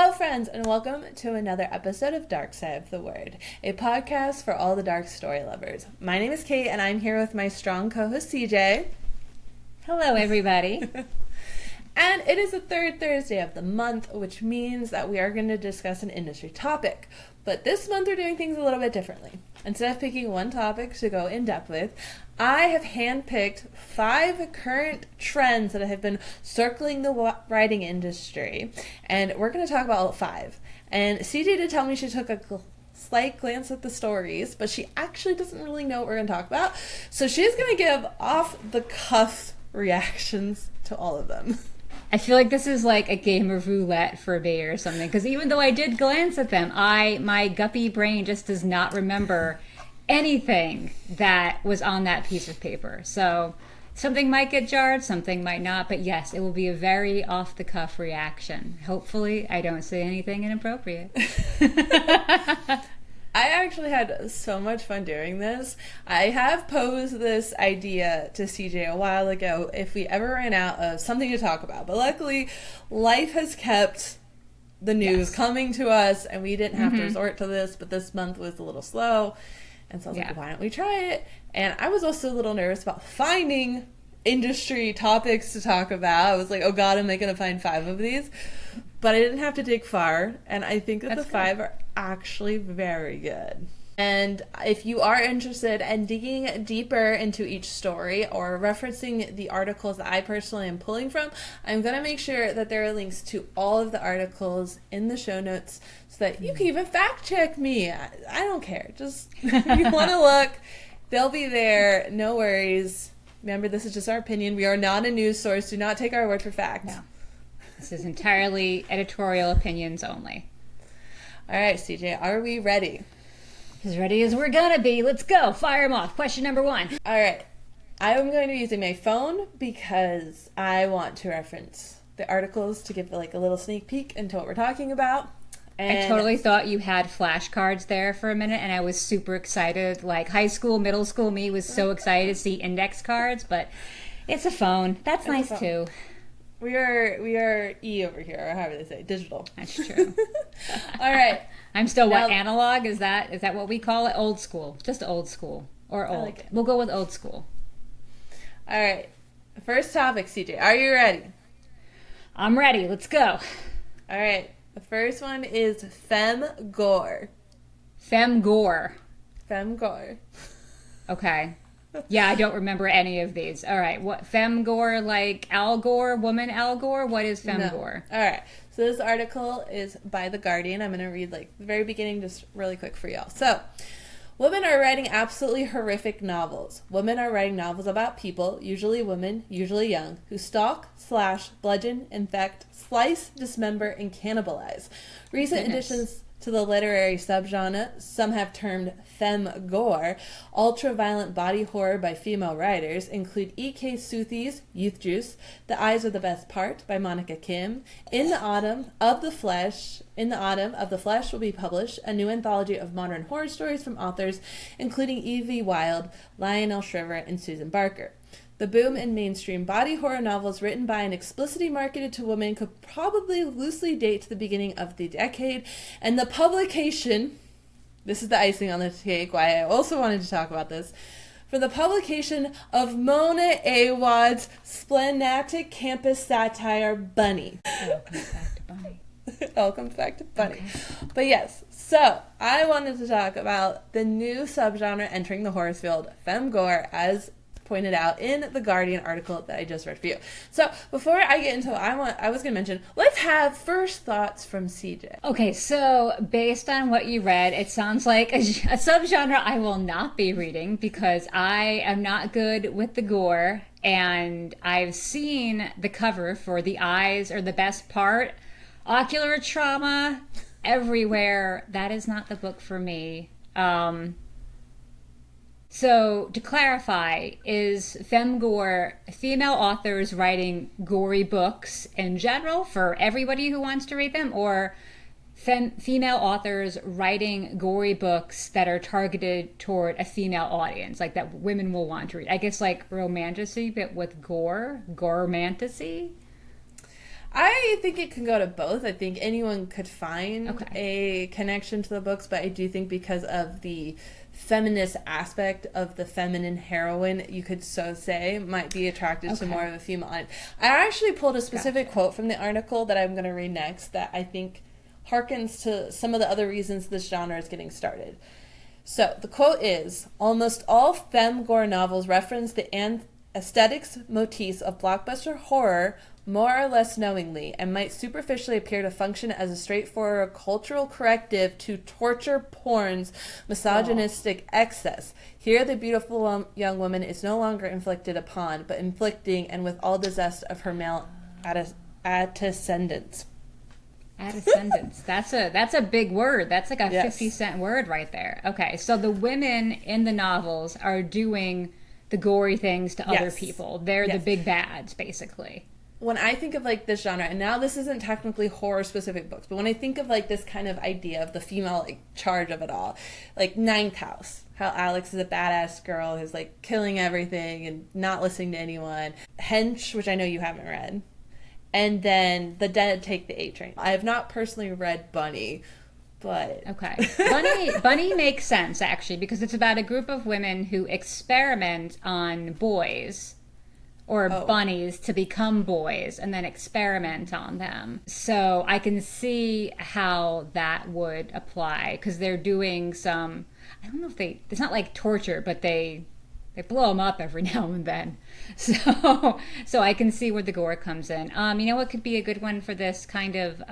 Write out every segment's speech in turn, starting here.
Hello, friends, and welcome to another episode of Dark Side of the Word, a podcast for all the dark story lovers. My name is Kait, and I'm here with my strong co-host CJ. Hello, everybody. And it is the third Thursday of the month, which means that we are going to discuss an industry topic. But this month we're doing things a little bit differently. Instead of picking one topic to go in depth with, I have handpicked 5 current trends that have been circling the writing industry. And we're going to talk about all 5. And CJ did tell me she took a slight glance at the stories, but she actually doesn't really know what we're going to talk about. So she's going to give off-the-cuff reactions to all of them. I feel like this is like a game of roulette for me or something, because even though I did glance at them, my guppy brain just does not remember anything that was on that piece of paper. So something might get jarred, something might not, but yes, it will be a very off-the-cuff reaction. Hopefully I don't say anything inappropriate. I actually had so much fun doing this. I have posed this idea to CJ a while ago if we ever ran out of something to talk about. But luckily, life has kept the news coming to us, and we didn't have to resort to this. But this month was a little slow. And so I was like, why don't we try it? And I was also a little nervous about finding industry topics to talk about. I was like, oh God, am I going to find 5 of these? But I didn't have to dig far, and I think that the 5 are actually very good. And if you are interested in digging deeper into each story or referencing the articles that I personally am pulling from, I'm going to make sure that there are links to all of the articles in the show notes so that you can even fact check me. I don't care. Just if you want to look, they'll be there. No worries. Remember, this is just our opinion. We are not a news source. Do not take our word for fact. No. This is entirely editorial opinions only. All right, CJ, are we ready? As ready as we're gonna be. Let's go. Fire them off. Question number 1. All right. I am going to be using my phone because I want to reference the articles to give like a little sneak peek into what we're talking about. And I totally thought you had flashcards there for a minute, and I was super excited. Like high school, middle school me was so excited to see index cards, but it's a phone. That's nice too. We are E over here, or however they say, digital. That's true. All right. I'm still analog? Is that what we call it? Old school. Just old school. Or old. Like we'll go with old school. All right. First topic, CJ. Are you ready? I'm ready. Let's go. All right. The first one is Fem Gore. Fem Gore. Fem Gore. Okay. Yeah, I don't remember any of these. All right. What, Fem Gore, like Al Gore, woman Al Gore? What is Fem Gore? All right. So this article is by The Guardian. I'm going to read like the very beginning just really quick for y'all. So, women are writing absolutely horrific novels. Women are writing novels about people, usually women, usually young, who stalk, slash, bludgeon, infect, slice, dismember, and cannibalize. Recent additions to the literary subgenre, some have termed Fem Gore, ultra-violent body horror by female writers, include E.K. Suthi's Youth Juice, The Eyes Are the Best Part by Monica Kim. In the autumn of the Flesh will be published a new anthology of modern horror stories from authors including Evie Wilde, Lionel Shriver, and Susan Barker. The boom in mainstream body horror novels written by and explicitly marketed to women could probably loosely date to the beginning of the decade, and the publication, this is the icing on the cake, why I also wanted to talk about this, for the publication of Mona Awad's splenetic campus satire Bunny. Welcome back to Bunny. Welcome back to Bunny. Okay. But yes, so I wanted to talk about the new subgenre entering the horror field, Fem Gore, as pointed out in the Guardian article that I just read for you. So before I get into what I was going to mention, let's have first thoughts from CJ. Okay, so based on what you read, it sounds like a subgenre I will not be reading because I am not good with the gore, and I've seen the cover for The Eyes Are the Best Part. Ocular trauma everywhere. That is not the book for me. So, to clarify, is Fem Gore female authors writing gory books in general for everybody who wants to read them, or female authors writing gory books that are targeted toward a female audience, like that women will want to read? I guess like romantasy, but with gore? Gore-mantasy? I think it can go to both. I think anyone could find Okay. a connection to the books, but I do think because of the feminist aspect of the feminine heroine, you could so say, might be attracted to Okay. more of a female. I actually pulled a specific Gotcha. quote from the article that I'm going to read next that I think harkens to some of the other reasons this genre is getting started. So the quote is, "Almost all Fem Gore novels reference the aesthetics motifs of blockbuster horror more or less knowingly, and might superficially appear to function as a straightforward cultural corrective to torture porn's misogynistic excess. Here the beautiful young woman is no longer inflicted upon, but inflicting and with all the zest of her male antecedents." Ascendants. That's a big word. That's like a Yes. 50-cent word right there. Okay, so the women in the novels are doing the gory things to other Yes. people. They're the Yes. big bads, basically. When I think of like this genre, and now this isn't technically horror specific books, but when I think of like this kind of idea of the female like charge of it all, like Ninth House, how Alex is a badass girl who's like killing everything and not listening to anyone. Hench, which I know you haven't read, and then The Dead Take the A Train. I have not personally read Bunny, but Okay. Bunny makes sense, actually, because it's about a group of women who experiment on boys or bunnies to become boys and then experiment on them. So I can see how that would apply, because they're doing some, I don't know if it's not like torture, but they blow them up every now and then. So I can see where the gore comes in. You know what could be a good one for this kind of,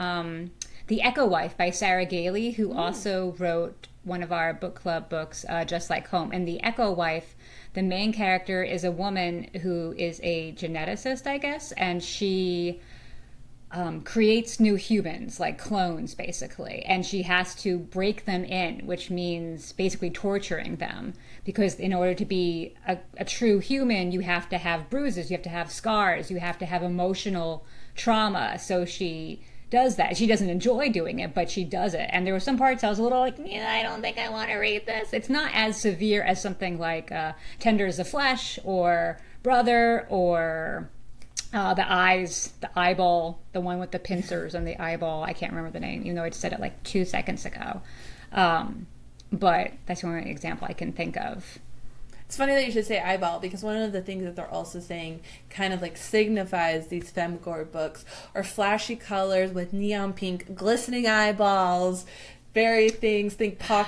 The Echo Wife by Sarah Gailey, who also wrote one of our book club books, Just Like Home. And The Echo Wife, the main character is a woman who is a geneticist, I guess, and she creates new humans, like clones, basically. And she has to break them in, which means basically torturing them. Because in order to be a true human, you have to have bruises, you have to have scars, you have to have emotional trauma. So she does that. She doesn't enjoy doing it, but she does it. And there were some parts I was a little like, yeah, I don't think I want to read this. It's not as severe as something like Tender as the Flesh or Brother or the eyes, the eyeball, the one with the pincers and the eyeball. I can't remember the name, even though I just said it like 2 seconds ago. But that's the only example I can think of. it's funny that you should say eyeball, because one of the things that they're also saying kind of like signifies these Fem Gore books are flashy colors with neon pink glistening eyeballs, very things, think pop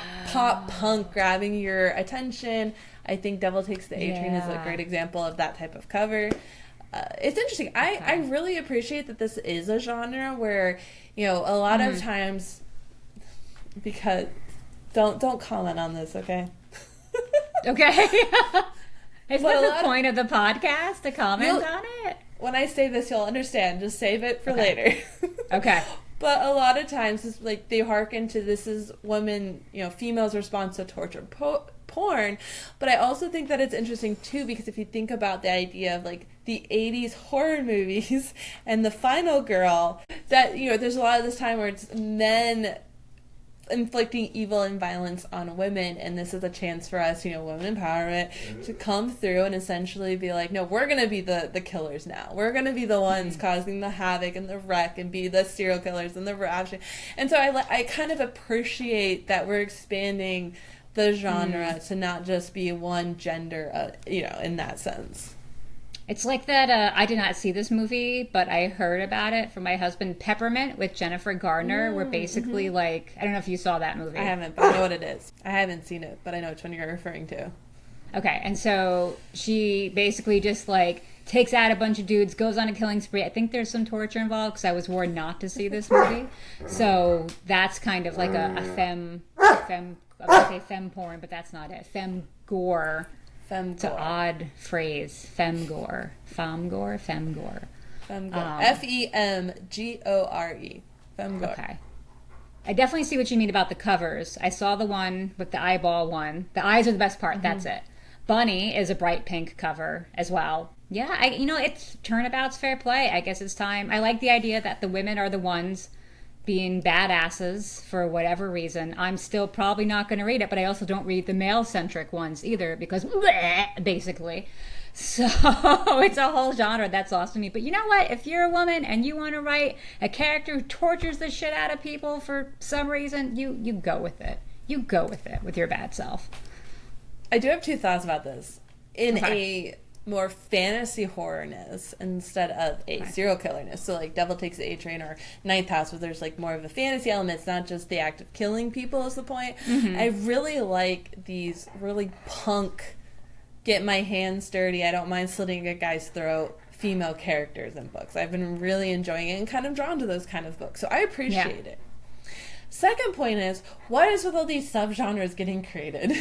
punk grabbing your attention. I think Devil Takes the A Train is a great example of that type of cover. It's interesting. I really appreciate that this is a genre where, you know, a lot of times, because don't comment on this, okay? Okay. Is But that the point of the podcast, to comment on it? When I say this, you'll understand. Just save it for later. Okay. But a lot of times, it's like they hearken to this is women, you know, females' response to torture porn. But I also think that it's interesting too, because if you think about the idea of like the 80s horror movies and the final girl, that, you know, there's a lot of this time where it's men inflicting evil and violence on women, and this is a chance for us, you know, women empowerment, to come through and essentially be like, no, we're gonna be the killers now. We're gonna be the ones causing the havoc and the wreck and be the serial killers and the ravaging. And so I kind of appreciate that we're expanding the genre to not just be one gender, you know, in that sense. It's like that, I did not see this movie, but I heard about it from my husband, Peppermint, with Jennifer Garner, where basically, like, I don't know if you saw that movie. I haven't, but I know what it is. I haven't seen it, but I know which one you're referring to. Okay, and so she basically just, like, takes out a bunch of dudes, goes on a killing spree. I think there's some torture involved, because I was warned not to see this movie. So that's kind of like a fem, I was going to say fem porn, but that's not it. Fem gore. Fem It's an Gore. odd phrase. Fem Gore. Fem Gore? Fem Gore. Fem Gore. Femgore. Fem Gore. Okay. I definitely see what you mean about the covers. I saw the one with the eyeball one. The eyes are the best part. That's it. Bunny is a bright pink cover as well. Yeah, it's turnabout's fair play. I guess it's time. I like the idea that the women are the ones being badasses for whatever reason. I'm still probably not going to read it, but I also don't read the male-centric ones either, because bleh, basically. So it's a whole genre that's lost to me. But you know what? If you're a woman and you want to write a character who tortures the shit out of people for some reason, you go with it. You go with it with your bad self. I do have two thoughts about this. In Okay. a more fantasy horrorness instead of a serial killerness. So like Devil Takes the A Train or Ninth House, where there's like more of a fantasy element. It's not just the act of killing people is the point. I really like these really punk, get my hands dirty, I don't mind slitting a guy's throat female characters in books. I've been really enjoying it and kind of drawn to those kind of books. So I appreciate it. Second point is, what is with all these subgenres getting created?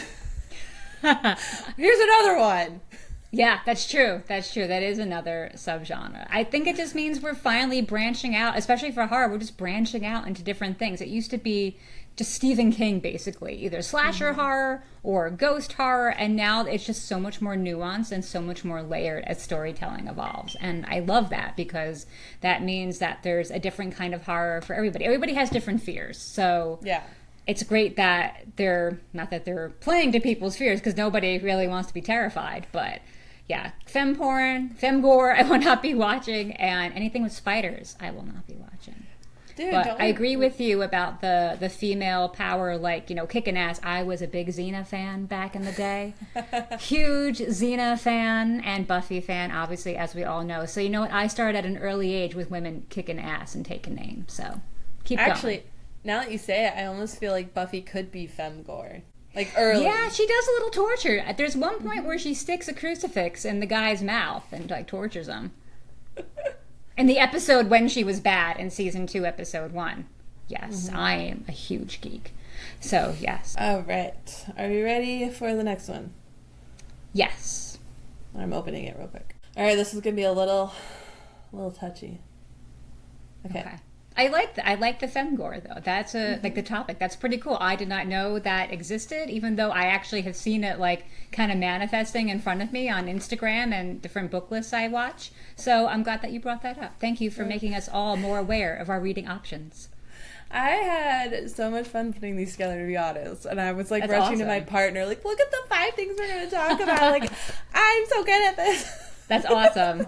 Here's another one. Yeah, that's true. That's true. That is another subgenre. I think it just means we're finally branching out, especially for horror. We're just branching out into different things. It used to be just Stephen King, basically, either slasher horror or ghost horror, and now it's just so much more nuanced and so much more layered as storytelling evolves. And I love that because that means that there's a different kind of horror for everybody. Everybody has different fears, so Yeah. it's great that they're not that they're playing to people's fears because nobody really wants to be terrified, but yeah, fem porn, Fem Gore, I will not be watching, and anything with spiders, I will not be watching. Dude, But I agree with you about the female power, like, you know, kicking ass. I was a big Xena fan back in the day. Huge Xena fan and Buffy fan, obviously, as we all know. So, you know what? I started at an early age with women kicking ass and taking names. So, keep going. Actually, now that you say it, I almost feel like Buffy could be Fem Gore. Like early. Yeah, she does a little torture. There's one point where she sticks a crucifix in the guy's mouth and like tortures him. In the episode when she was bad in season 2, episode 1. Yes, I am a huge geek. So yes. All right. Are we ready for the next one? Yes. I'm opening it real quick. All right, this is gonna be a little touchy. Okay. I like the Femgore though. That's like the topic. That's pretty cool. I did not know that existed, even though I actually have seen it like kind of manifesting in front of me on Instagram and different book lists I watch. So I'm glad that you brought that up. Thank you for making us all more aware of our reading options. I had so much fun putting these together, to be honest. And I was like That's rushing to awesome. my partner, like, look at the 5 things we're going to talk about. Like, I'm so good at this. That's awesome.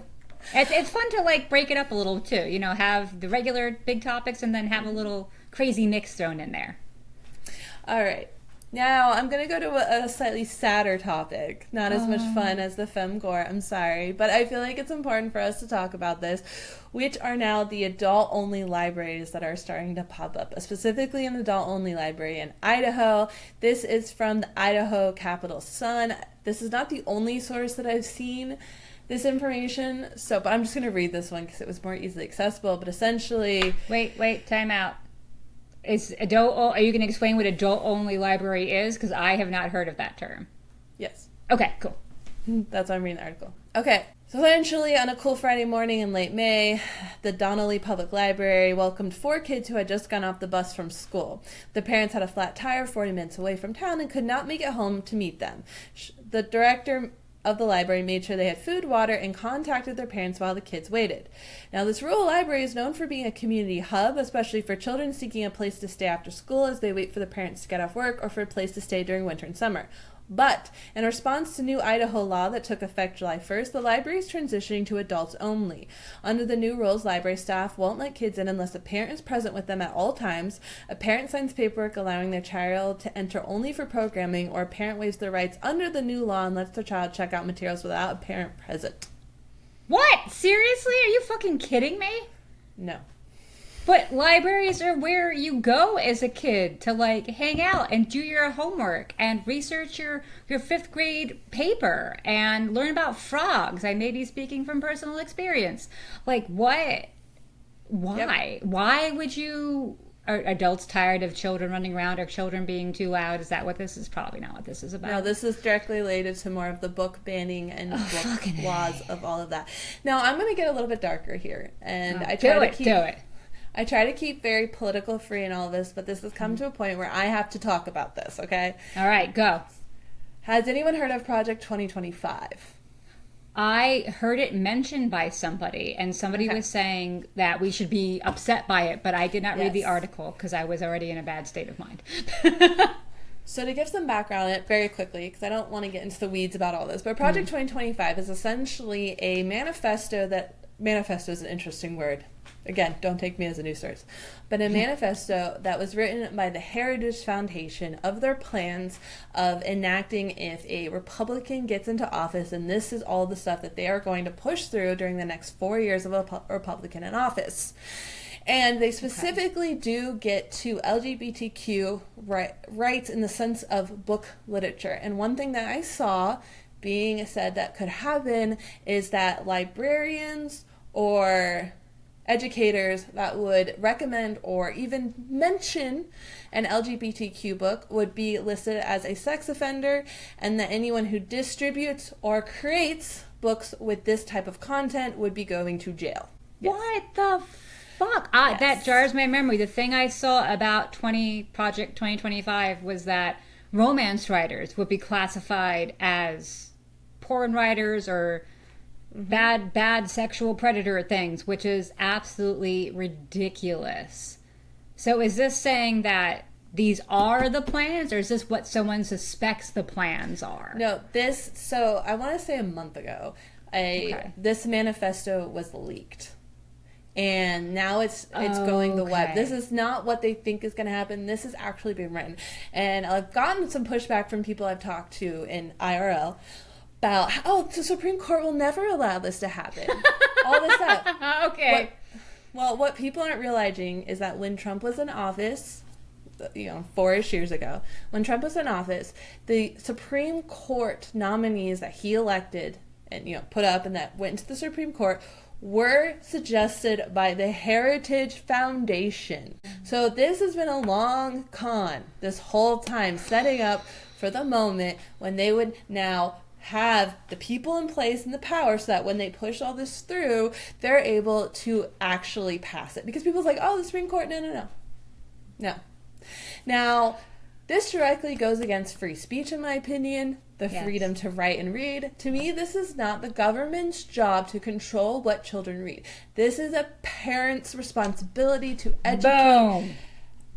It's fun to like break it up a little too. You know, have the regular big topics and then have a little crazy mix thrown in there. All right. Now, I'm going to go to a slightly sadder topic. Not as much fun as the Fem Gore, I'm sorry. But I feel like it's important for us to talk about this, which are now the adult-only libraries that are starting to pop up, specifically an adult-only library in Idaho. This is from the Idaho Capital Sun. This is not the only source that I've seen this information, but I'm just going to read this one because it was more easily accessible. But essentially... Wait, time out. Are you going to explain what adult-only library is? Because I have not heard of that term. Yes. Okay, cool. That's why I'm reading the article. Okay. So essentially, on a cool Friday morning in late May, the Donnelly Public Library welcomed 4 kids who had just gone off the bus from school. The parents had a flat tire 40 minutes away from town and could not make it home to meet them. The director of the library made sure they had food, water, and contacted their parents while the kids waited. Now, this rural library is known for being a community hub, especially for children seeking a place to stay after school as they wait for the parents to get off work or for a place to stay during winter and summer. But, in response to new Idaho law that took effect July 1st, the library is transitioning to adults only. Under the new rules, library staff won't let kids in unless a parent is present with them at all times, a parent signs paperwork allowing their child to enter only for programming, or a parent waives their rights under the new law and lets their child check out materials without a parent present. What? Seriously? Are you fucking kidding me? No. But libraries are where you go as a kid to like hang out and do your homework and research your 5th grade paper and learn about frogs. I may be speaking from personal experience. Like what? Why? Yep. Why would you... Are adults tired of children running around or children being too loud? Is that what this is? Probably not what this is about. No, this is directly related to more of the book banning and book laws of all of that. Now, I'm going to get a little bit darker here. And I try to keep... Do it. I try to keep very political free in all of this, but this has come to a point where I have to talk about this, okay? All right, go. Has anyone heard of Project 2025? I heard it mentioned by somebody, and somebody was saying that we should be upset by it, but I did not read the article because I was already in a bad state of mind. So to give some background on it very quickly, because I don't want to get into the weeds about all this, but Project 2025 is essentially a manifesto manifesto is an interesting word. Again, don't take me as a news source. But a manifesto that was written by the Heritage Foundation of their plans of enacting if a Republican gets into office, and this is all the stuff that they are going to push through during the next 4 years of a Republican in office. And they specifically do get to LGBTQ rights in the sense of book literature. And one thing that I saw being said that could happen is that librarians or educators that would recommend or even mention an LGBTQ book would be listed as a sex offender, and that anyone who distributes or creates books with this type of content would be going to jail. Yes. What the fuck? Yes. That jars my memory. The thing I saw about Project 2025 was that romance writers would be classified as porn writers or bad sexual predator things, which is absolutely ridiculous. So is this saying that these are the plans, or is this what someone suspects the plans are? No, so I want to say a month ago, this manifesto was leaked. And now it's going the web. This is not what they think is going to happen. This is actually being written. And I've gotten some pushback from people I've talked to in IRL about, the Supreme Court will never allow this to happen. All this stuff. Okay. What people aren't realizing is that when Trump was in office, 4-ish years ago, when Trump was in office, the Supreme Court nominees that he elected and, put up and that went to the Supreme Court were suggested by the Heritage Foundation. So this has been a long con this whole time, setting up for the moment when they would now have the people in place and the power so that when they push all this through, they're able to actually pass it. Because people's like, the Supreme Court, no. Now, this directly goes against free speech, in my opinion, the freedom to write and read. To me, this is not the government's job to control what children read. This is a parent's responsibility to educate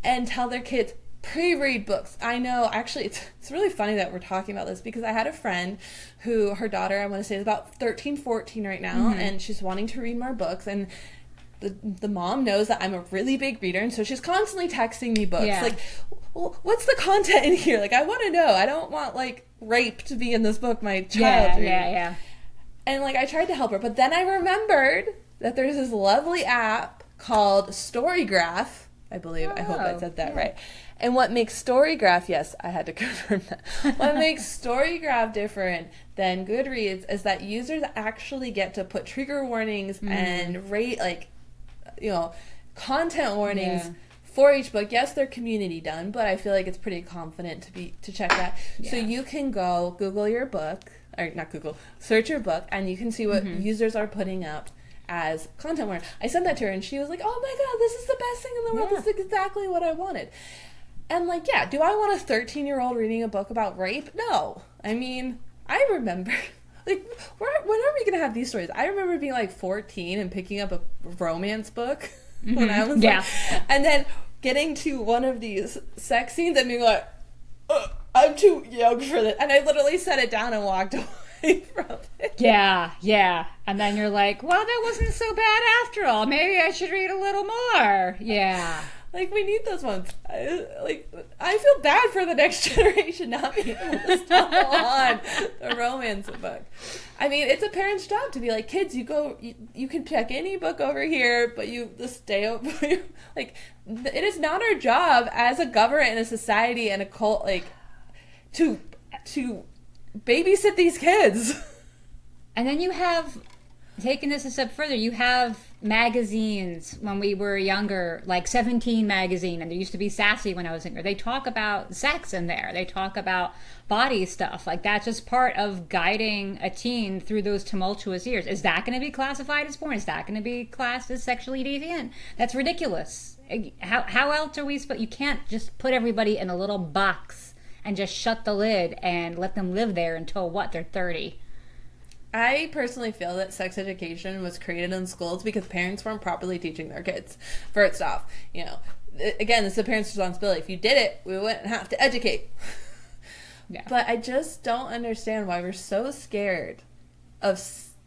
and tell their kids, pre-read books. I know, actually, it's really funny that we're talking about this because I had a friend who, her daughter, I want to say is about 13, 14 right now, and she's wanting to read more books, and the mom knows that I'm a really big reader, and so she's constantly texting me books. Like, well, what's the content in here? Like, I want to know. I don't want, rape to be in this book my child reading. Yeah. And, I tried to help her, but then I remembered that there's this lovely app called Storygraph, I believe. I hope I said that right. And what makes Storygraph, yes, I had to confirm that. What makes Storygraph different than Goodreads is that users actually get to put trigger warnings and rate, content warnings for each book. Yes, they're community done, but I feel like it's pretty confident to check that. Yeah. So you can go Google your book, or not Google, search your book, and you can see what users are putting up as content warning. I sent that to her, and she was like, oh my god, this is the best thing in the world. This is exactly what I wanted. And do I want a 13-year-old reading a book about rape? No. I mean, I remember, when are we going to have these stories? I remember being 14 and picking up a romance book when I was and then getting to one of these sex scenes and being like, I'm too young for this. And I literally set it down and walked away from it. Yeah. And then you're like, well, that wasn't so bad after all. Maybe I should read a little more. Yeah. We need those ones. I feel bad for the next generation not being able to stumble on the romance book. I mean, it's a parent's job to be like, kids, you can check any book over here, but you just stay over. It is not our job as a government and a society and a cult, to babysit these kids. And then you have, taking this a step further, you have magazines when we were younger, like 17 magazine, and there used to be Sassy when I was younger. They talk about sex in there. They talk about body stuff. That's just part of guiding a teen through those tumultuous years. Is that going to be classified as porn? Is that going to be classed as sexually deviant? That's ridiculous. How else are we supposed? You can't just put everybody in a little box and just shut the lid and let them live there until they're 30. I personally feel that sex education was created in schools because parents weren't properly teaching their kids. First off, again, it's the parents' responsibility. If you did it, we wouldn't have to educate. Yeah. But I just don't understand why we're so scared of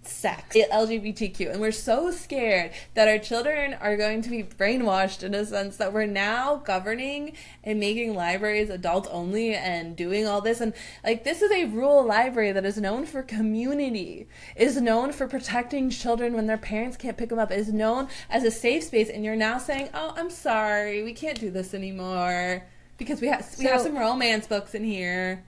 sex, LGBTQ, and we're so scared that our children are going to be brainwashed in a sense that we're now governing and making libraries adult only and doing all this. And like, this is a rural library that is known for community, is known for protecting children when their parents can't pick them up, is known as a safe space, and you're now saying, oh, I'm sorry, we can't do this anymore because we have some romance books in here.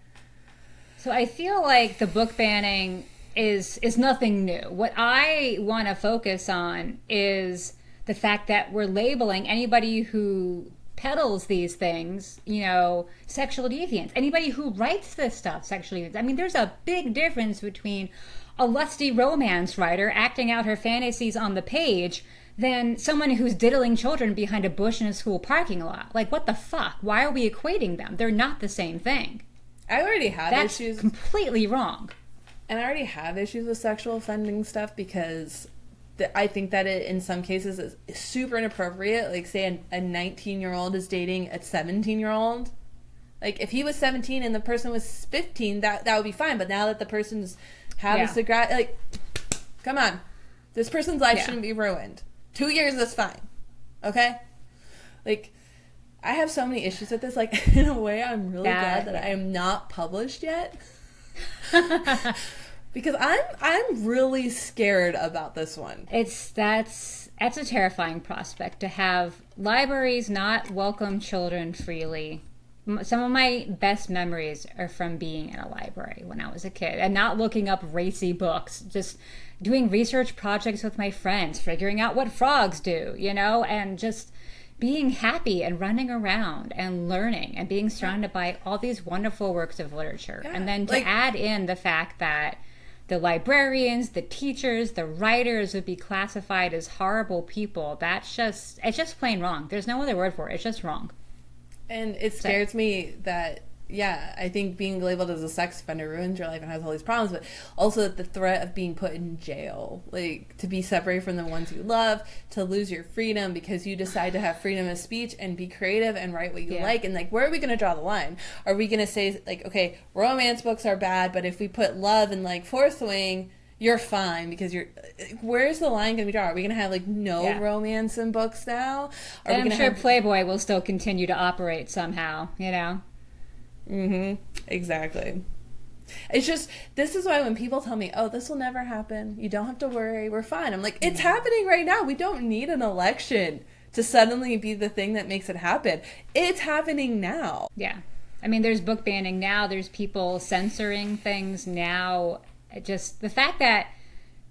So I feel like the book banning is nothing new. What I want to focus on is the fact that we're labeling anybody who peddles these things, you know, sexual deviants. Anybody who writes this stuff, sexual deviants. I mean, there's a big difference between a lusty romance writer acting out her fantasies on the page than someone who's diddling children behind a bush in a school parking lot. Like, what the fuck? Why are we equating them? They're not the same thing. I already have issues. That's completely wrong. And I already have issues with sexual offending stuff because I think that it, in some cases, is super inappropriate. Like, say a 19-year-old is dating a 17-year-old. Like, if he was 17 and the person was 15, that would be fine. But now that the person's having to like, come on. This person's life shouldn't be ruined. 2 years is fine. Okay? Like, I have so many issues with this. Like, in a way, I'm really glad that I am not published yet. Because I'm really scared about this one. That's a terrifying prospect, to have libraries not welcome children freely. Some of my best memories are from being in a library when I was a kid and not looking up racy books, just doing research projects with my friends, figuring out what frogs do, you know, and just being happy and running around and learning and being surrounded by all these wonderful works of literature. Yeah, and then to add in the fact that the librarians, the teachers, the writers would be classified as horrible people, it's just plain wrong. There's no other word for it. It's just wrong. And it scares me that, I think being labeled as a sex offender ruins your life and has all these problems, but also the threat of being put in jail, like to be separated from the ones you love, to lose your freedom because you decide to have freedom of speech and be creative and write what you like. And like, where are we going to draw the line? Are we going to say like, okay, romance books are bad, but if we put love in like Fourth Wing, you're fine because where's the line going to be drawn? Are we going to have like no romance in books now? I'm sure Playboy will still continue to operate somehow, you know? Mm-hmm. Exactly. It's just, this is why when people tell me, oh, this will never happen, you don't have to worry, we're fine. I'm like, it's happening right now. We don't need an election to suddenly be the thing that makes it happen. It's happening now. Yeah. I mean, there's book banning now. There's people censoring things now. Just the fact that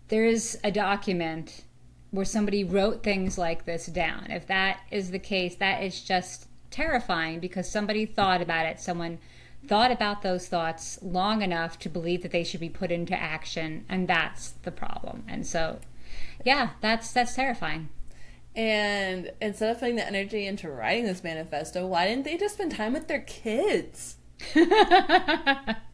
there's a document where somebody wrote things like this down. If that is the case, that is just terrifying because somebody thought about it. Someone thought about those thoughts long enough to believe that they should be put into action, and that's the problem. And so, that's terrifying. And instead of putting the energy into writing this manifesto, why didn't they just spend time with their kids?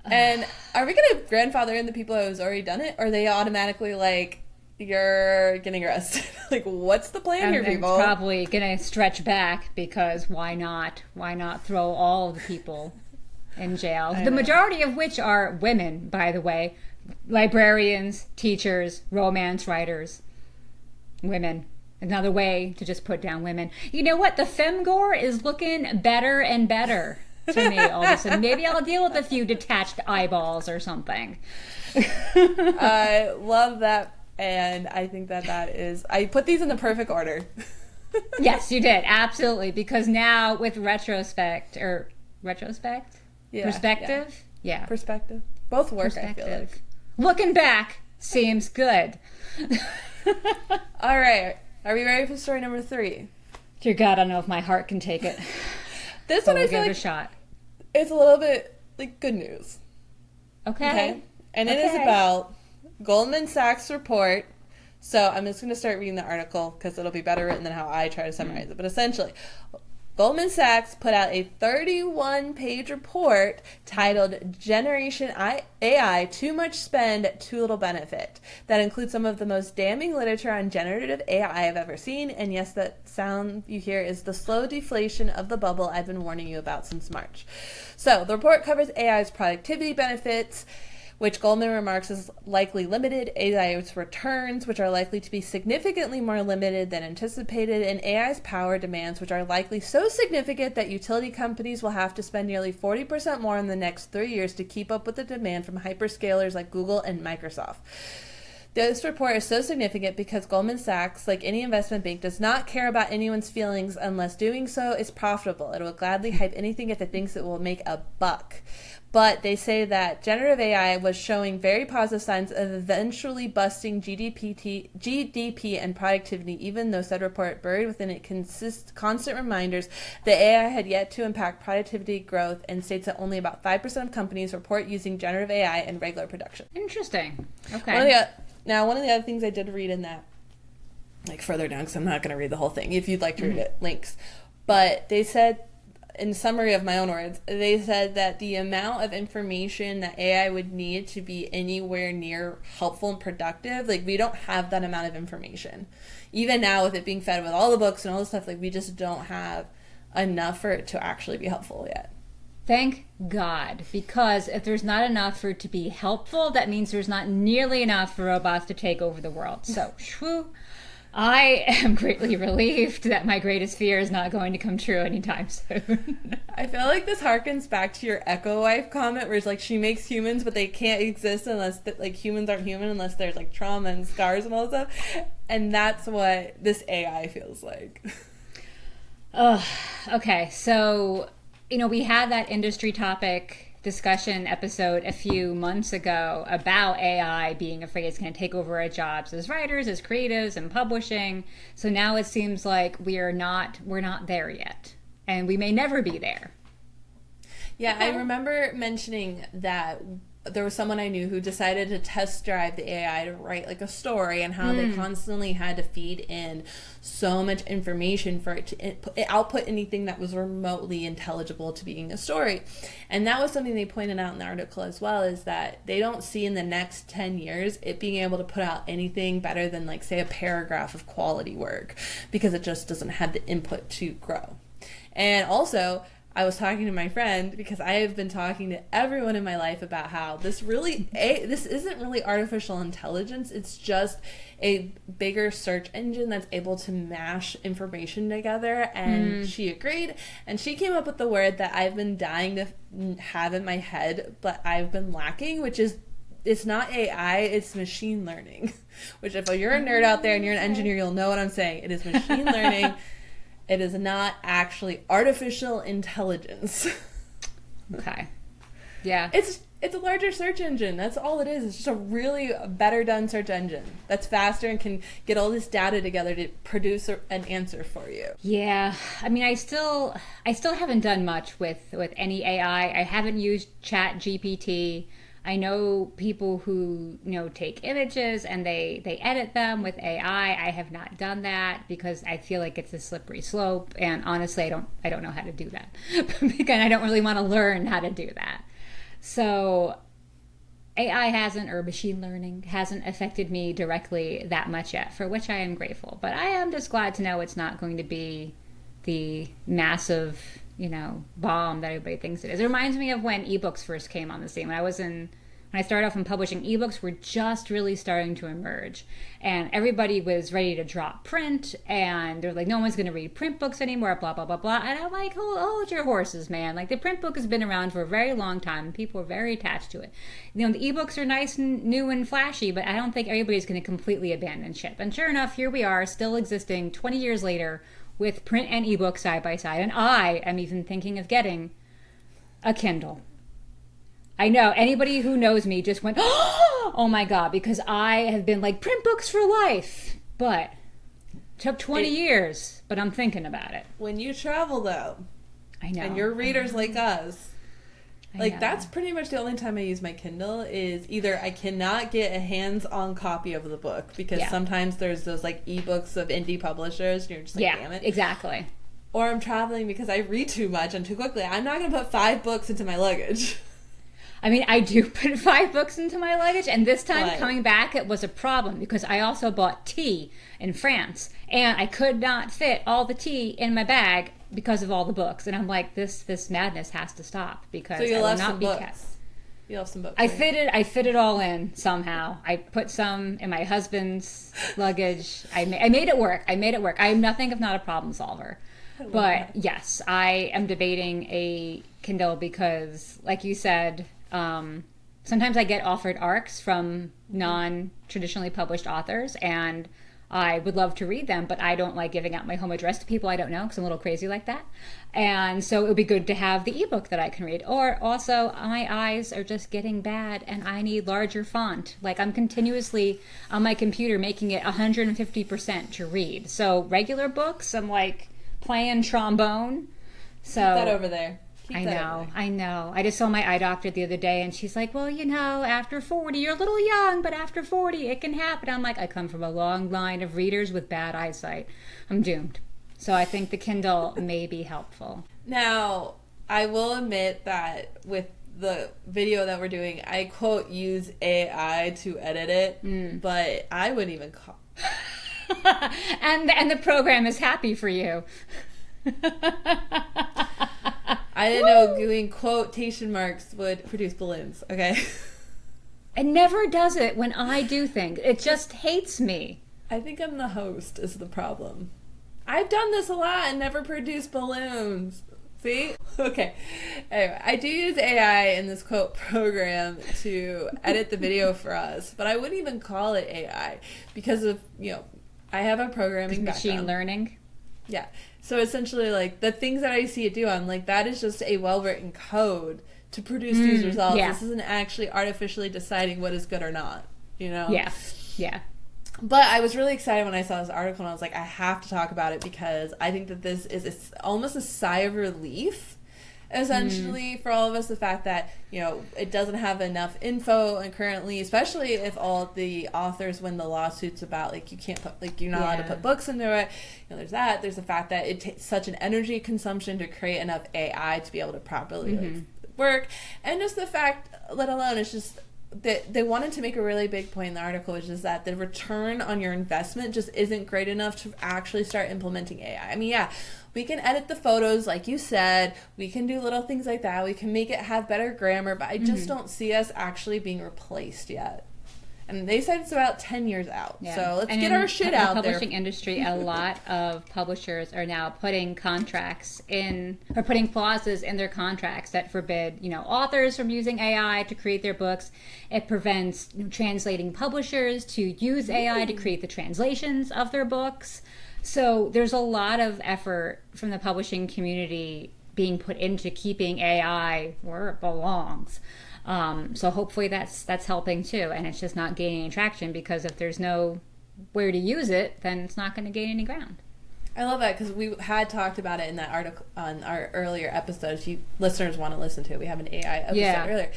And are we going to grandfather in the people who's already done it? Or are they automatically like, you're getting arrested? Like, what's the plan here, people? It's probably going to stretch back because why not? Why not throw all of the people in jail? The majority of which are women, by the way. Librarians, teachers, romance writers. Women. Another way to just put down women. You know what? The Fem Gore is looking better and better to me all of a sudden. Maybe I'll deal with a few detached eyeballs or something. I love that. And I think that is... I put these in the perfect order. Yes, you did. Absolutely. Because now with retrospect? Yeah, perspective? Yeah. Perspective. Both work, I feel like. Looking back seems good. All right. Are we ready for story number 3? Dear God, I don't know if my heart can take it. This one I feel like a shot. It's a little bit like good news. Okay. And it is about Goldman Sachs report. So I'm just going to start reading the article because it'll be better written than how I try to summarize it. But essentially, Goldman Sachs put out a 31-page report titled Generation AI, Too Much Spend, Too Little Benefit, that includes some of the most damning literature on generative AI I've ever seen. And yes, that sound you hear is the slow deflation of the bubble I've been warning you about since March. So the report covers AI's productivity benefits, which Goldman remarks is likely limited, AI's returns, which are likely to be significantly more limited than anticipated, and AI's power demands, which are likely so significant that utility companies will have to spend nearly 40% more in the next 3 years to keep up with the demand from hyperscalers like Google and Microsoft. This report is so significant because Goldman Sachs, like any investment bank, does not care about anyone's feelings unless doing so is profitable. It will gladly hype anything if it thinks it will make a buck. But they say that generative AI was showing very positive signs of eventually busting GDP and productivity, even though said report buried within it constant reminders that AI had yet to impact productivity growth, and states that only about 5% of companies report using generative AI in regular production. Interesting. Okay. One of the other things I did read in that, like further down, because I'm not going to read the whole thing, if you'd like to read it, links. But they said, in summary of my own words, they said that the amount of information that AI would need to be anywhere near helpful and productive, like we don't have that amount of information. Even now with it being fed with all the books and all the stuff, like we just don't have enough for it to actually be helpful yet. Thank God, because if there's not enough for it to be helpful, that means there's not nearly enough for robots to take over the world. So, shwoo. I am greatly relieved that my greatest fear is not going to come true anytime soon. I feel like this harkens back to your Echo Wife comment, where it's like she makes humans, but they can't exist unless like humans aren't human unless there's like trauma and scars and all that stuff. And that's what this AI feels like. Okay, so we had that industry topic discussion episode a few months ago about AI being afraid it's going to take over our jobs as writers, as creatives, and publishing. So now it seems like we're not there yet, and we may never be there. Yeah, okay. I remember mentioning that there was someone I knew who decided to test drive the AI to write like a story, and how they constantly had to feed in so much information for it to output anything that was remotely intelligible to being a story. And that was something they pointed out in the article as well, is that they don't see in the next 10 years it being able to put out anything better than like say a paragraph of quality work, because it just doesn't have the input to grow. And also, I was talking to my friend, because I have been talking to everyone in my life about how this isn't really artificial intelligence. It's just a bigger search engine that's able to mash information together. And she agreed. And she came up with the word that I've been dying to have in my head, but I've been lacking, which is, it's not AI, it's machine learning. Which if you're a nerd out there and you're an engineer, you'll know what I'm saying. It is machine learning. It is not actually artificial intelligence. Okay. Yeah. It's a larger search engine. That's all it is. It's just a really better done search engine that's faster and can get all this data together to produce an answer for you. Yeah. I mean, I still haven't done much with any AI. I haven't used ChatGPT. I know people who take images and they edit them with AI. I have not done that because I feel like it's a slippery slope, and honestly, I don't know how to do that because I don't really want to learn how to do that. So AI or machine learning hasn't affected me directly that much yet, for which I am grateful. But I am just glad to know it's not going to be the massive bomb that everybody thinks it is. It reminds me of when ebooks first came on the scene. When I started off in publishing, ebooks were just really starting to emerge, and everybody was ready to drop print, and they're like, no one's going to read print books anymore, blah, blah, blah, blah. And I'm like, hold your horses, man. Like, the print book has been around for a very long time, and people are very attached to it. The ebooks are nice and new and flashy, but I don't think everybody's going to completely abandon ship. And sure enough, here we are, still existing 20 years later, with print and ebook side by side. And I am even thinking of getting a Kindle. I know anybody who knows me just went, oh my God, because I have been like, print books for life. But it took 20 years, but I'm thinking about it. When you travel though, I know, and you're readers like us, like that's pretty much the only time I use my Kindle, is either I cannot get a hands-on copy of the book because sometimes there's those like ebooks of indie publishers and you're just like, damn it. Exactly. or I'm traveling because I read too much and too quickly, I'm not going to put 5 books into my luggage. I mean, I do put 5 books into my luggage, and this time coming back, it was a problem because I also bought tea in France, and I could not fit all the tea in my bag because of all the books. And I'm like, this madness has to stop because so you I will left not some be books. kept. You left some books. I fit it all in somehow. I put some in my husband's luggage. I made it work. I am nothing if not a problem solver. But yes, I am debating a Kindle because, like you said, sometimes I get offered ARCs from non-traditionally published authors, and I would love to read them, but I don't like giving out my home address to people I don't know because I'm a little crazy like that. And so it would be good to have the ebook that I can read. Or also, my eyes are just getting bad and I need larger font. Like, I'm continuously on my computer making it 150% to read. So regular books, I'm like playing trombone. So Keep that over there. I know. I just saw my eye doctor the other day, and she's like, well, after 40, you're a little young, but after 40, it can happen. I'm like, I come from a long line of readers with bad eyesight. I'm doomed. So I think the Kindle may be helpful. Now, I will admit that with the video that we're doing, I, quote, use AI to edit it, but I wouldn't even call. and the program is happy for you. I didn't know doing quotation marks would produce balloons, okay? It never does it when I do things. It just hates me. I think I'm the host is the problem. I've done this a lot and never produced balloons. See? Okay. Anyway, I do use AI in this quote program to edit the video for us, but I wouldn't even call it AI because of, I have a programming background. Machine learning? Yeah. So essentially, like, the things that I see it do, I'm like, that is just a well-written code to produce these results. Yeah. This isn't actually artificially deciding what is good or not, Yeah. But I was really excited when I saw this article, and I was like, I have to talk about it because I think that this is almost a sigh of relief, essentially, for all of us. The fact that, it doesn't have enough info, and currently, especially if all the authors win the lawsuits about, like, you can't put, like, you're not allowed to put books into it. There's that. There's the fact that it takes such an energy consumption to create enough AI to be able to properly work. And just the fact, let alone, it's just... They wanted to make a really big point in the article, which is that the return on your investment just isn't great enough to actually start implementing AI. I mean, yeah, we can edit the photos, like you said. We can do little things like that. We can make it have better grammar, but I just don't see us actually being replaced yet. And they said it's about 10 years out. Yeah. So let's get our shit out there. In the publishing industry, a lot of publishers are now putting contracts in, or putting clauses in their contracts that forbid, authors from using AI to create their books. It prevents translating publishers to use AI to create the translations of their books. So there's a lot of effort from the publishing community being put into keeping AI where it belongs. So hopefully that's helping too, and it's just not gaining traction because if there's no where to use it, then it's not going to gain any ground. I love that because we had talked about it in that article on our earlier episode. If you listeners want to listen to it, we have an AI episode earlier.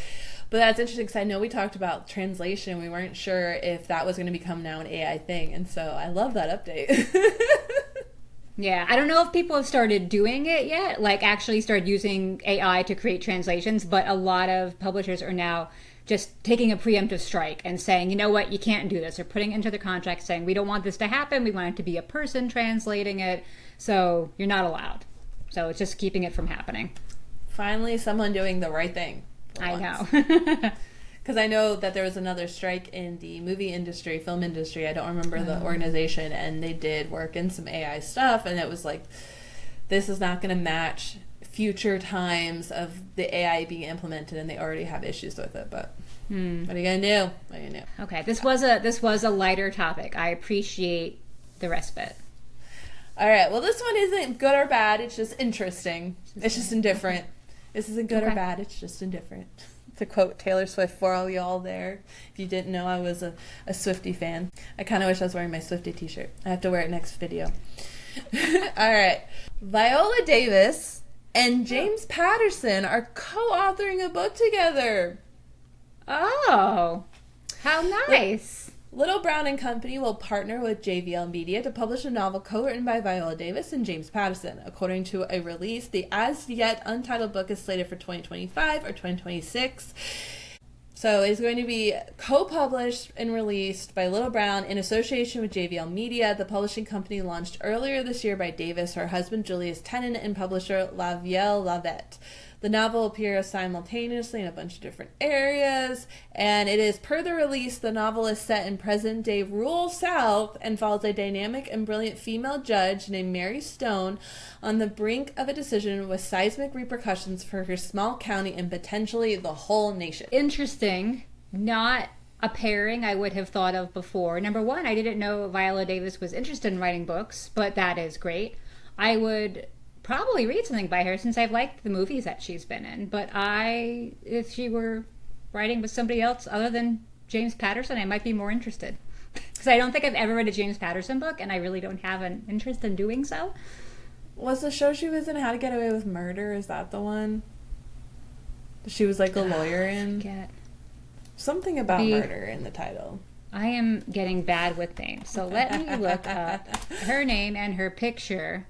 But that's interesting because I know we talked about translation. We weren't sure if that was going to become now an AI thing, and so I love that update. Yeah, I don't know if people have started doing it yet, like actually started using AI to create translations, but a lot of publishers are now just taking a preemptive strike and saying, you know what, you can't do this. They're putting it into the contract saying, we don't want this to happen. We want it to be a person translating it. So you're not allowed. So it's just keeping it from happening. Finally, someone doing the right thing. I know. Because I know that there was another strike in the movie industry, film industry. I don't remember the organization, and they did work in some AI stuff, and it was like, this is not going to match future times of the AI being implemented, and they already have issues with it. But what are you going to do? Okay, this was a lighter topic. I appreciate the respite. All right, well, this one isn't good or bad. It's just interesting. It's just indifferent. This isn't good or bad. It's just indifferent. To quote Taylor Swift for all y'all there. If you didn't know, I was a Swiftie fan. I kind of wish I was wearing my Swiftie t-shirt. I have to wear it next video. All right. Viola Davis and James Patterson are co-authoring a book together. Oh, how nice. Little Brown and Company will partner with JVL Media to publish a novel co-written by Viola Davis and James Patterson. According to a release, the as-yet untitled book is slated for 2025 or 2026. So it's going to be co-published and released by Little Brown in association with JVL Media, the publishing company launched earlier this year by Davis, her husband Julius Tennant, and publisher La Vielle Lavette. The novel appears simultaneously in a bunch of different areas, and it is, per the release, the novel is set in present-day rural South and follows a dynamic and brilliant female judge named Mary Stone on the brink of a decision with seismic repercussions for her small county and potentially the whole nation. Interesting. Not a pairing I would have thought of before. Number one, I didn't know Viola Davis was interested in writing books, but that is great. I would probably read something by her since I've liked the movies that she's been in. But if she were writing with somebody else other than James Patterson, I might be more interested. Because I don't think I've ever read a James Patterson book, and I really don't have an interest in doing so. Was the show she was in How to Get Away with Murder? Is that the one? She was like a lawyer in? Something about murder in the title. I am getting bad with names. So let me look up her name and her picture.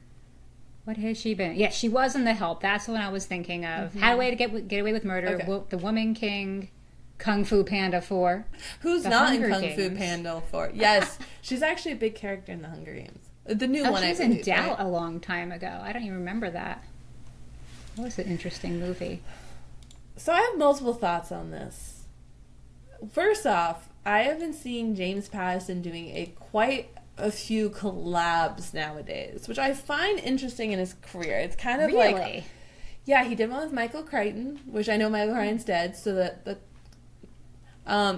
What has she been? Yeah, she was in The Help. That's the one I was thinking of. Mm-hmm. How to Get Away with Murder, okay. The Woman King, Kung Fu Panda 4. Who's not in Kung Fu Panda 4? Yes, she's actually a big character in the Hunger Games. The new one, she was in Doubt a long time ago. I don't even remember that. That was an interesting movie. So I have multiple thoughts on this. First off, I have been seeing James Patterson doing quite a few collabs nowadays, which I find interesting in his career. It's kind of like, yeah, he did one with Michael Crichton, which I know Michael Crichton's dead, so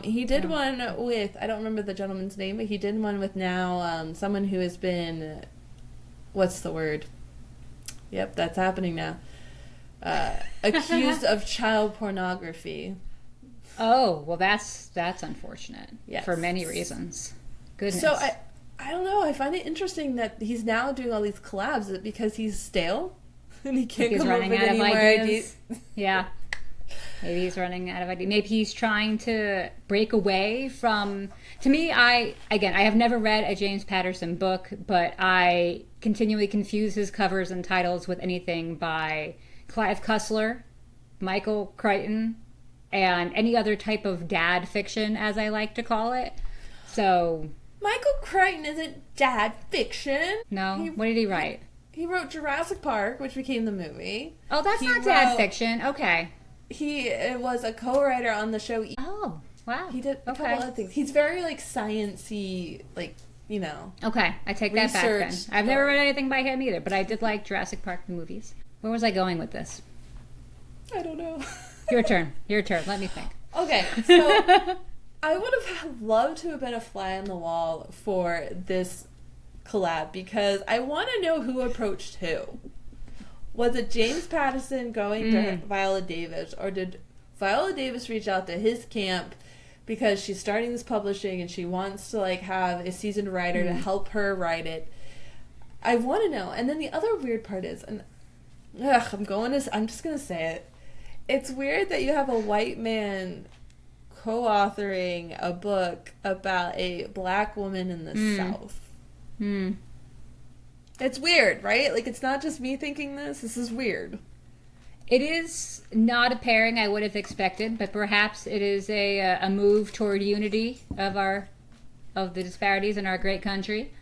he did one with, I don't remember the gentleman's name, but he did one with now someone who has been, what's the word? Yep, that's happening now. Accused of child pornography. Oh, well, that's unfortunate. Yes. For many reasons. Goodness. So I don't know. I find it interesting that he's now doing all these collabs. Is it because he's stale and he can't come up with any more ideas? Yeah. Maybe he's running out of ideas. Maybe he's trying to break away from... To me, I have never read a James Patterson book, but I continually confuse his covers and titles with anything by Clive Cussler, Michael Crichton, and any other type of dad fiction, as I like to call it. So... Michael Crichton isn't dad fiction. No? What did he write? He wrote Jurassic Park, which became the movie. Oh, that's not dad fiction. Okay. He was a co-writer on the show. Oh, wow. He did a couple other things. He's very, like, science-y, like, you know. Okay, I take that back then. I've never read anything by him either, but I did like Jurassic Park, the movies. Where was I going with this? I don't know. Your turn. Let me think. Okay, so... I would have loved to have been a fly on the wall for this collab because I want to know who approached who. Was it James Patterson going to Viola Davis, or did Viola Davis reach out to his camp because she's starting this publishing and she wants to like have a seasoned writer to help her write it? I want to know. And then the other weird part is, and I'm just gonna say it. It's weird that you have a white man co-authoring a book about a black woman in the South. It's weird, right? Like, it's not just me thinking this. This is weird. It is not a pairing I would have expected, but perhaps it is a move toward unity of the disparities in our great country.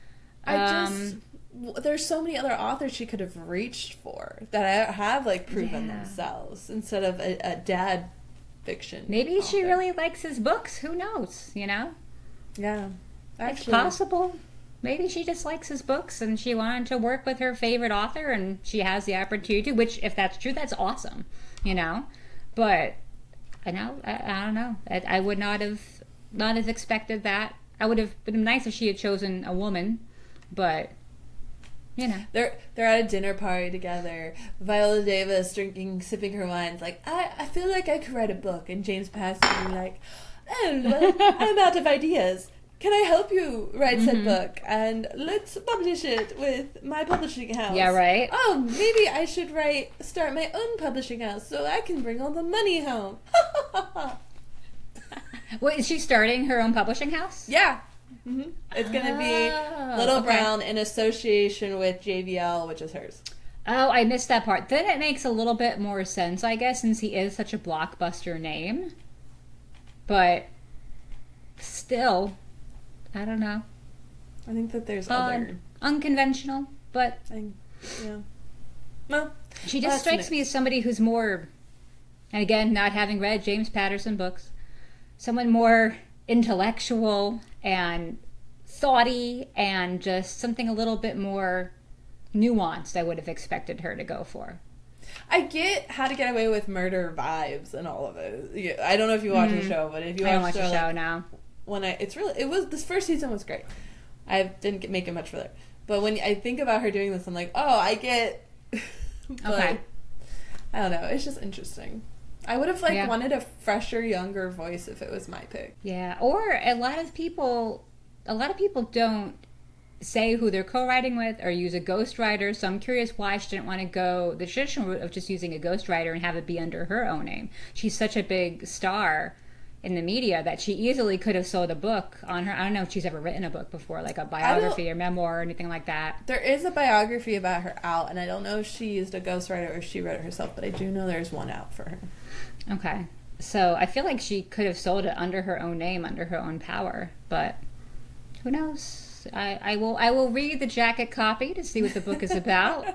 There's so many other authors she could have reached for that have like proven themselves instead of a dad fiction. Maybe she really likes his books. Who knows? You know? Yeah, actually, it's possible. Maybe she just likes his books and she wanted to work with her favorite author, and she has the opportunity to. Which, if that's true, that's awesome. You know, but I don't know. I would not have expected that. I would have been nice if she had chosen a woman, but. You know. They're at a dinner party together. Viola Davis sipping her wine. Like, I feel like I could write a book. And James Patterson like, oh, well, I'm out of ideas. Can I help you write said book? And let's publish it with my publishing house. Yeah, right. Oh, maybe I should start my own publishing house so I can bring all the money home. Wait, is she starting her own publishing house? Yeah. It's going to be Little Brown in association with JVL, which is hers. Oh, I missed that part. Then it makes a little bit more sense, I guess, since he is such a blockbuster name. But still, I don't know. I think that there's other... Unconventional, but... yeah. Well, she just strikes me as somebody who's more... And again, not having read James Patterson books, someone more intellectual and thoughty and just something a little bit more nuanced I would have expected her to go for. I get How to Get Away with Murder vibes and all of it. I don't know if you watch the show, but if you watch the show now. This first season was great. I didn't make it much further. But when I think about her doing this, I'm like, oh, I get... Okay. I don't know. It's just interesting. I would have wanted a fresher, younger voice if it was my pick. Yeah, or a lot of people don't say who they're co-writing with or use a ghostwriter, so I'm curious why she didn't want to go the traditional route of just using a ghostwriter and have it be under her own name. She's such a big star in the media that she easily could have sold a book on her. I don't know if she's ever written a book before, like a biography or memoir or anything like that. There is a biography about her out, and I don't know if she used a ghostwriter or if she wrote it herself, but I do know there's one out for her. Okay. So I feel like she could have sold it under her own name, under her own power, but who knows? I will read the jacket copy to see what the book is about,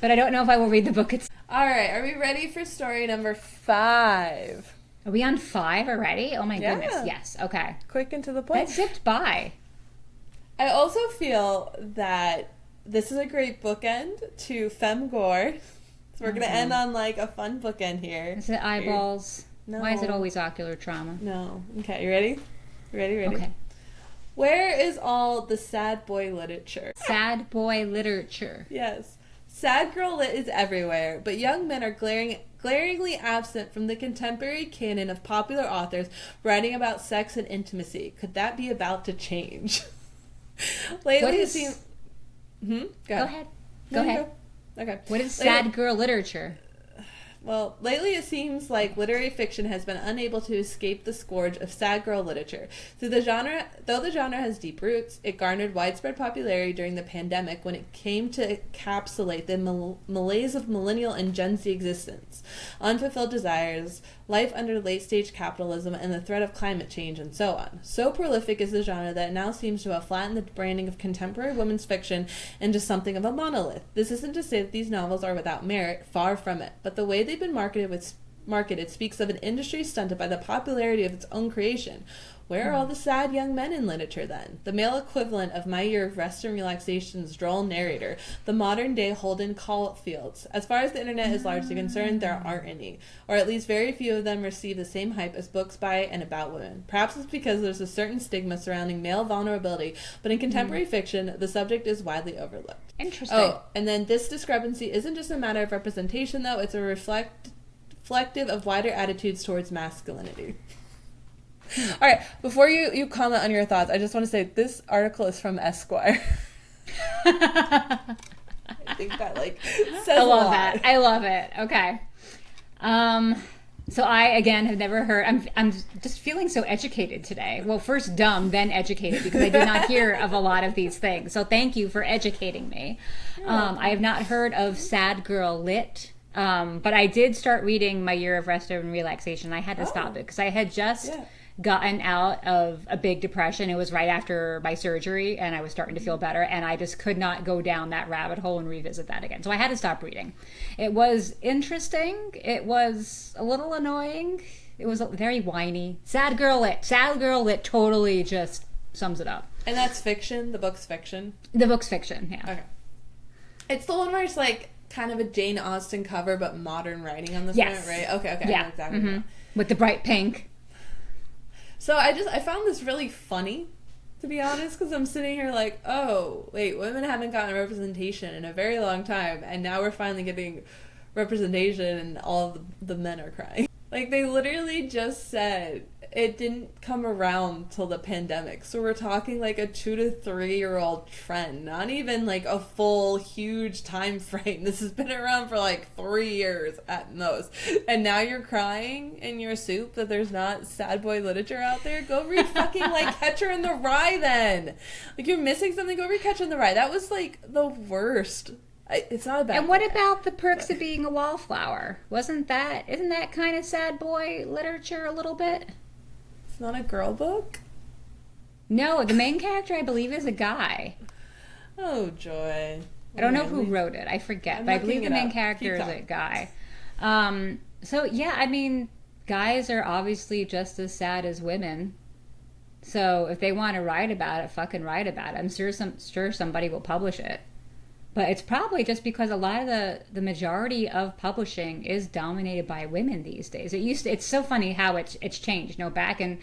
but I don't know if I will read the book itself. All right, are we ready for story number 5? Are we on 5 already? Oh my goodness, yes, okay. Quick and to the point. That zipped by. I also feel that this is a great bookend to Fem Gore. So we're going to end on like a fun bookend here. Is it eyeballs? No. Why is it always ocular trauma? No. Okay, you ready? Ready? Okay. Where is all the sad boy literature? Sad boy literature. Yes. Sad girl lit is everywhere, but young men are glaringly absent from the contemporary canon of popular authors writing about sex and intimacy. Could that be about to change? Lately it seems... Go ahead. Go ahead. Okay. What is sad girl literature? Well, lately it seems like literary fiction has been unable to escape the scourge of sad girl literature. Though the genre has deep roots, it garnered widespread popularity during the pandemic when it came to encapsulate the malaise of millennial and Gen Z existence, unfulfilled desires, life under late-stage capitalism, and the threat of climate change, and so on. So prolific is the genre that it now seems to have flattened the branding of contemporary women's fiction into something of a monolith. This isn't to say that these novels are without merit, far from it, but the way they've been marketed speaks of an industry stunted by the popularity of its own creation. Where are all the sad young men in literature, then? The male equivalent of My Year of Rest and Relaxation's droll narrator, the modern-day Holden Caulfields. As far as the internet is largely concerned, there aren't any, or at least very few of them receive the same hype as books by and about women. Perhaps it's because there's a certain stigma surrounding male vulnerability, but in contemporary fiction, the subject is widely overlooked. Interesting. Oh, and then this discrepancy isn't just a matter of representation, though. It's a reflective of wider attitudes towards masculinity. All right, before you comment on your thoughts, I just want to say this article is from Esquire. I think that says a lot. That. I love it. Okay. So I again have never heard. I'm just feeling so educated today. Well, first dumb, then educated because I did not hear of a lot of these things. So thank you for educating me. I have not heard of sad girl lit. But I did start reading My Year of Rest and Relaxation. I had to stop it because I had just gotten out of a big depression. It was right after my surgery and I was starting to feel better, and I just could not go down that rabbit hole and revisit that again. So I had to stop reading. It was interesting. It was a little annoying. It was very whiny. Sad girl lit totally just sums it up. And that's fiction? The book's fiction? The book's fiction, yeah. Okay. It's the one where it's kind of a Jane Austen cover, but modern writing on the front, right? Okay, yeah. I know exactly. With the bright pink. So I found this really funny, to be honest, because I'm sitting here like, oh, wait, women haven't gotten representation in a very long time, and now we're finally getting representation, and all of the men are crying. They literally just said it didn't come around till the pandemic. So we're talking like a 2 to 3 year old trend, not even like a full huge time frame. This has been around for like 3 years at most. And now you're crying in your soup that there's not sad boy literature out there? Go read fucking like Catcher in the Rye then. Like you're missing something, go read Catcher in the Rye. That was like the worst. It's not a bad And what about The Perks of Being a Wallflower? Isn't that kind of sad boy literature a little bit? It's not a girl book? No, the main character I believe is a guy. Oh, joy. I don't know who wrote it. I forget. But I believe the main character is a guy. So yeah, I mean, guys are obviously just as sad as women. So if they want to write about it, fucking write about it. I'm sure somebody will publish it. But it's probably just because a lot of the majority of publishing is dominated by women these days. It's so funny how it's changed. You know, back in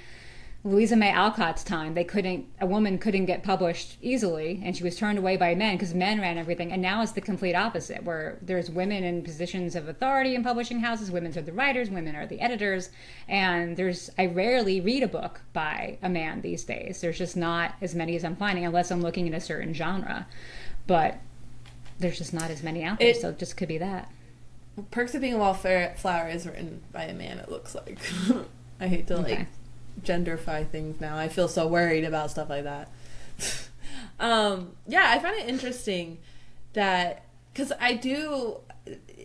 Louisa May Alcott's time, a woman couldn't get published easily, and she was turned away by men because men ran everything. And now it's the complete opposite, where there's women in positions of authority in publishing houses. Women are the writers, women are the editors, and I rarely read a book by a man these days. There's just not as many as I'm finding, unless I'm looking in a certain genre. But there's just not as many out there, so it just could be that. Perks of Being a Wallflower is written by a man, it looks like. I hate to genderify things now. I feel so worried about stuff like that. Yeah, I find it interesting that, because I do,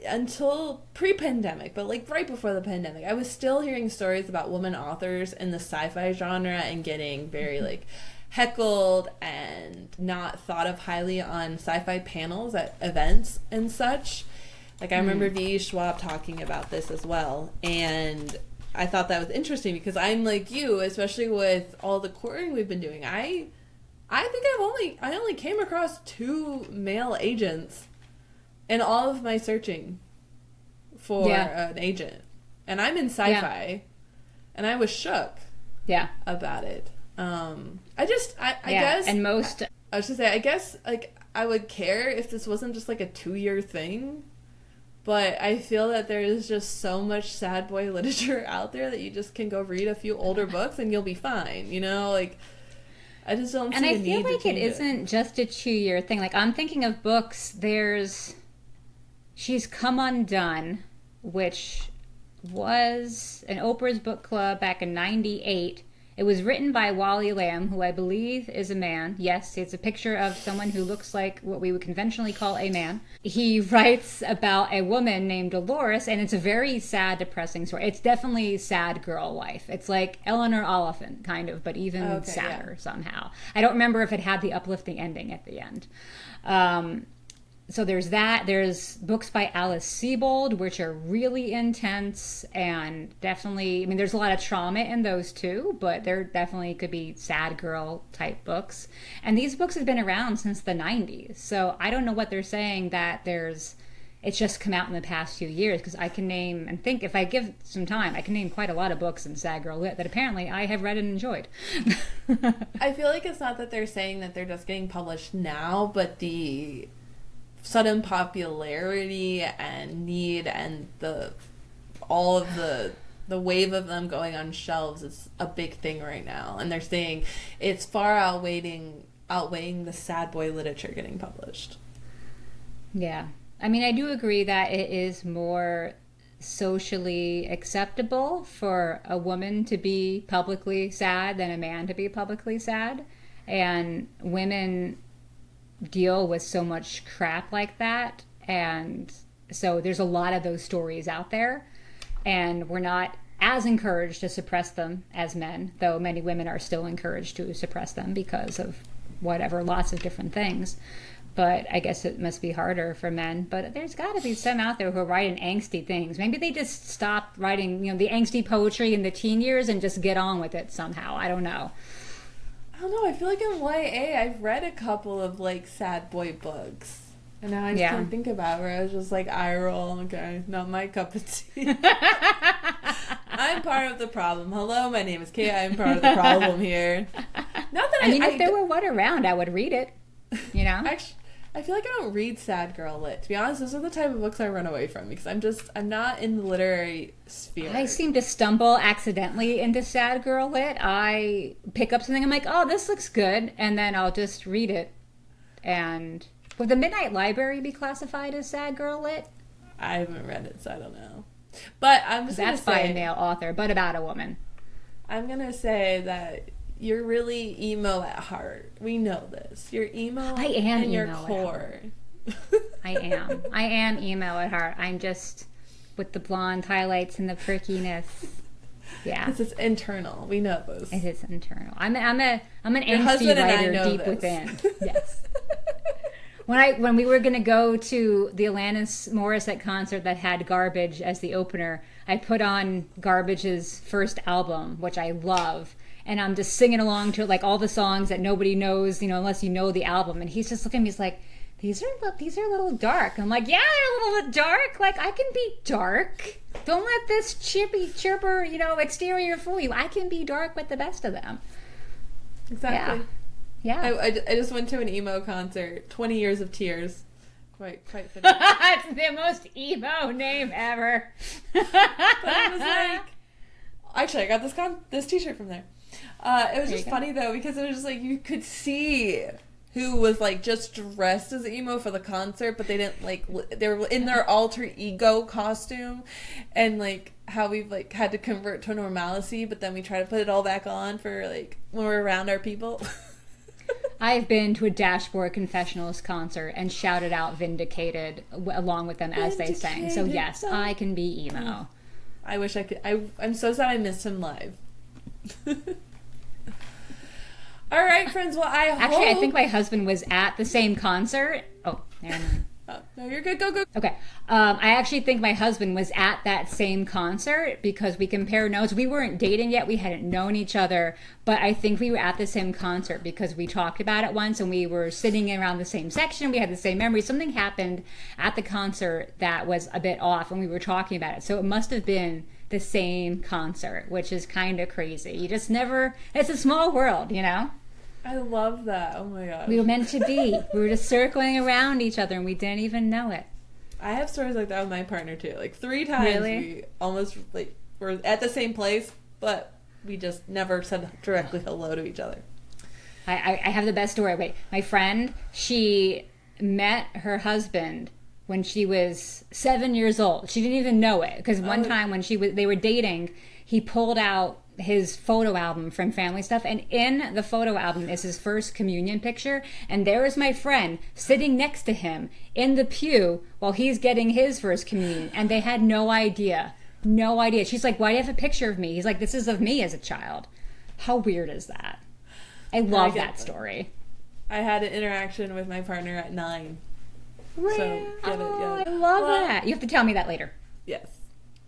until pre-pandemic, but like right before the pandemic, I was still hearing stories about women authors in the sci-fi genre and getting very like heckled and not thought of highly on sci-fi panels at events and such. Like I remember V. Schwab talking about this as well, and I thought that was interesting because I'm like you, especially with all the courting we've been doing. I think I only came across 2 male agents in all of my searching for an agent, and I'm in sci-fi, and I was shook about it. I guess, and most, I was just say, I guess like I would care if this wasn't just like a 2-year thing, but I feel that there is just so much sad boy literature out there that you just can go read a few older books and you'll be fine, you know, like I just don't see the need to change it. And I feel like it isn't just a 2-year thing. Like I'm thinking of books, She's Come Undone, which was an Oprah's book club back in 98. It was written by Wally Lamb, who I believe is a man. Yes, it's a picture of someone who looks like what we would conventionally call a man. He writes about a woman named Dolores, and it's a very sad, depressing story. It's definitely sad girl life. It's like Eleanor Oliphant, kind of, but even sadder somehow. I don't remember if it had the uplifting ending at the end. So there's that. There's books by Alice Sebold, which are really intense and definitely, I mean, there's a lot of trauma in those too, but there definitely could be sad girl type books. And these books have been around since the 90s. So I don't know what they're saying that it's just come out in the past few years, because I can name, and think if I give some time, I can name quite a lot of books in sad girl lit that apparently I have read and enjoyed. I feel like it's not that they're saying that they're just getting published now, but the sudden popularity and need and all of the wave of them going on shelves is a big thing right now, and they're saying it's far outweighing the sad boy literature getting published. Yeah, I mean, I do agree that it is more socially acceptable for a woman to be publicly sad than a man to be publicly sad, and women deal with so much crap like that, and so there's a lot of those stories out there, and we're not as encouraged to suppress them as men, though many women are still encouraged to suppress them because of whatever, lots of different things. But I guess it must be harder for men. But there's got to be some out there who are writing angsty things. Maybe they just stopped writing, the angsty poetry in the teen years and just get on with it somehow. I don't know. I don't know. I feel like in YA, I've read a couple of like sad boy books, and now I just can't think about where I was just like eye roll. Okay, not my cup of tea. I'm part of the problem. Hello, my name is Kait. I'm part of the problem here. Not that I mean, if there were one around, I would read it. I feel like I don't read sad girl lit. To be honest, those are the type of books I run away from because I'm not in the literary sphere. I seem to stumble accidentally into sad girl lit. I pick up something, I'm like, oh, this looks good, and then I'll just read it. And would the Midnight Library be classified as sad girl lit? I haven't read it, so I don't know. But I'm just going to say... That's by a male author, but about a woman. I'm going to say that you're really emo at heart. We know this. You're emo in your core. I am emo at heart. I'm just with the blonde highlights and the prickiness. Yeah. This is internal. We know this. It is internal. I'm an angsty writer deep within. Yes. When we were going to go to the Alanis Morissette concert that had Garbage as the opener, I put on Garbage's first album, which I love. And I'm just singing along to like all the songs that nobody knows, unless you know the album. And he's just looking at me, he's like, these are a little dark. I'm like, yeah, they're a little bit dark. Like, I can be dark. Don't let this chirper, exterior fool you. I can be dark with the best of them. Exactly. Yeah. I just went to an emo concert. 20 Years of Tears. Quite fitting. That's the most emo name ever. But it was like... Actually, I got this t-shirt from there. It was just funny though because it was just like you could see who was like just dressed as emo for the concert, but they didn't like they were in their alter ego costume, and like how we've like had to convert to normalcy, but then we try to put it all back on for like when we're around our people. I've been to a Dashboard Confessionals concert and shouted out Vindicated along with them as they sang. So yes, I can be emo. I wish I could. I'm so sad I missed him live. All right, friends. Well, I think my husband was at the same concert. Oh, never mind. Oh, no, you're good. Go. Okay. I actually think my husband was at that same concert because we compared notes. We weren't dating yet. We hadn't known each other. But I think we were at the same concert because we talked about it once and we were sitting around the same section. We had the same memories. Something happened at the concert that was a bit off when we were talking about it. So it must have been the same concert, which is kind of crazy. You just never... It's a small world, I love that. Oh my gosh. We were meant to be. We were just circling around each other and we didn't even know it. I have stories like that with my partner too. Like 3 times we almost like were at the same place, but we just never said directly hello to each other. I have the best story. Wait, my friend, she met her husband when she was 7 years old. She didn't even know it because one time when they were dating, he pulled out his photo album from Family Stuff, and in the photo album is his first communion picture, and there is my friend sitting next to him in the pew while he's getting his first communion, and they had no idea. She's like, why do you have a picture of me? He's like, this is of me as a child. How weird is that? I love that story. I had an interaction with my partner at 9. So, get it. I love that. You have to tell me that later. Yes.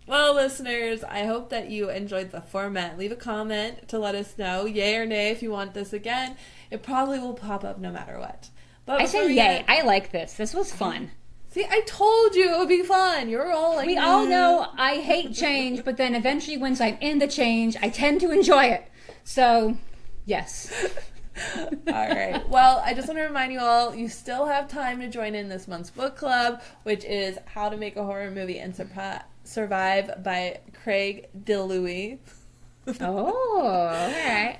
Well, listeners, I hope that you enjoyed the format. Leave a comment to let us know, yay or nay, if you want this again. It probably will pop up no matter what. But I say yay. I like this. This was fun. See, I told you it would be fun. You're all like... We all know I hate change, but then eventually once I'm in the change, I tend to enjoy it. So, yes. All right. Well, I just want to remind you all, you still have time to join in this month's book club, which is How to Make a Horror Movie and Survive by Craig DeLuey. Oh, all right.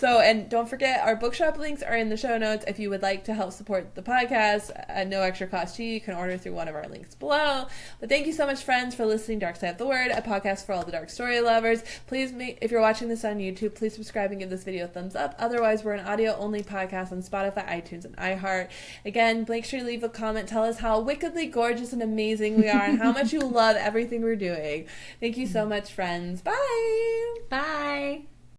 And don't forget, our bookshop links are in the show notes. If you would like to help support the podcast at no extra cost to you, you can order through one of our links below. But thank you so much, friends, for listening to Dark Side of the Word, a podcast for all the dark story lovers. Please, if you're watching this on YouTube, please subscribe and give this video a thumbs up. Otherwise, we're an audio-only podcast on Spotify, iTunes, and iHeart. Again, make sure you leave a comment. Tell us how wickedly gorgeous and amazing we are and how much you love everything we're doing. Thank you so much, friends. Bye! Bye.